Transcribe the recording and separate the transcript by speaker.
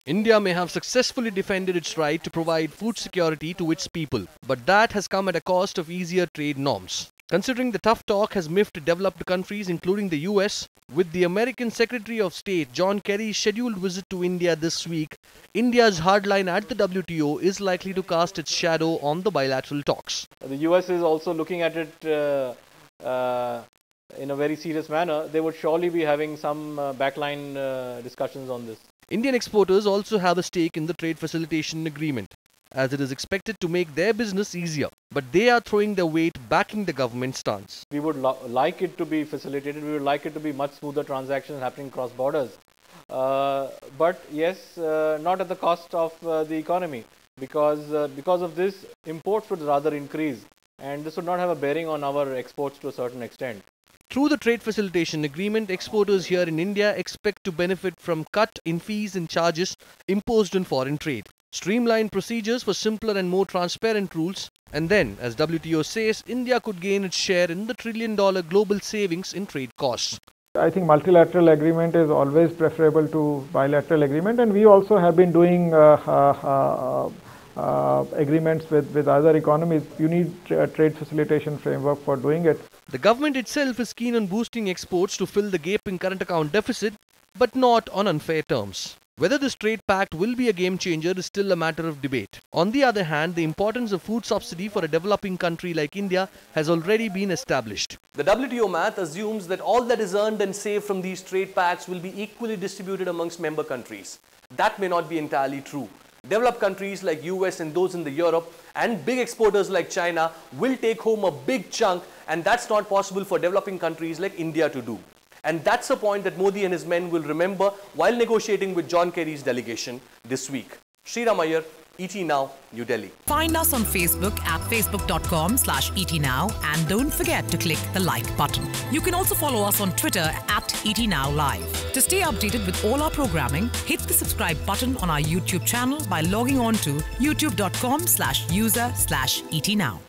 Speaker 1: India may have successfully defended its right to provide food security to its people, but that has come at a cost of easier trade norms. Considering the tough talk has miffed developed countries including the US, with the American Secretary of State John Kerry's scheduled visit to India this week, India's hardline at the WTO is likely to cast its shadow on the bilateral talks.
Speaker 2: The US is also looking at it in a very serious manner. They would surely be having some backline discussions on this.
Speaker 1: Indian exporters also have a stake in the trade facilitation agreement, as it is expected to make their business easier. But they are throwing their weight backing the government stance.
Speaker 2: We would like it to be facilitated. We would like it to be much smoother transactions happening cross borders. But yes, not at the cost of the economy, because of this, imports would rather increase, and this would not have a bearing on our exports to a certain extent.
Speaker 1: Through the trade facilitation agreement, exporters here in India expect to benefit from cut in fees and charges imposed on foreign trade, streamlined procedures for simpler and more transparent rules, and then, as WTO says, India could gain its share in the $1 trillion global savings in trade costs.
Speaker 3: I think multilateral agreement is always preferable to bilateral agreement, and we also have been doing agreements with other economies. You need a trade facilitation framework for doing it.
Speaker 1: The government itself is keen on boosting exports to fill the gaping current account deficit, but not on unfair terms. Whether this trade pact will be a game changer is still a matter of debate. On the other hand, the importance of food subsidy for a developing country like India has already been established. The WTO math assumes that all that is earned and saved from these trade pacts will be equally distributed amongst member countries. That may not be entirely true. Developed countries like US and those in the Europe and big exporters like China will take home a big chunk, and that's not possible for developing countries like India to do. And that's a point that Modi and his men will remember while negotiating with John Kerry's delegation this week. Sriram Iyer, ET Now, New Delhi.
Speaker 4: Find us on Facebook at facebook.com/ETNow and don't forget to click the like button. You can also follow us on Twitter at ETNowLive. To stay updated with all our programming, hit the subscribe button on our YouTube channel by logging on to youtube.com/user/ETNow.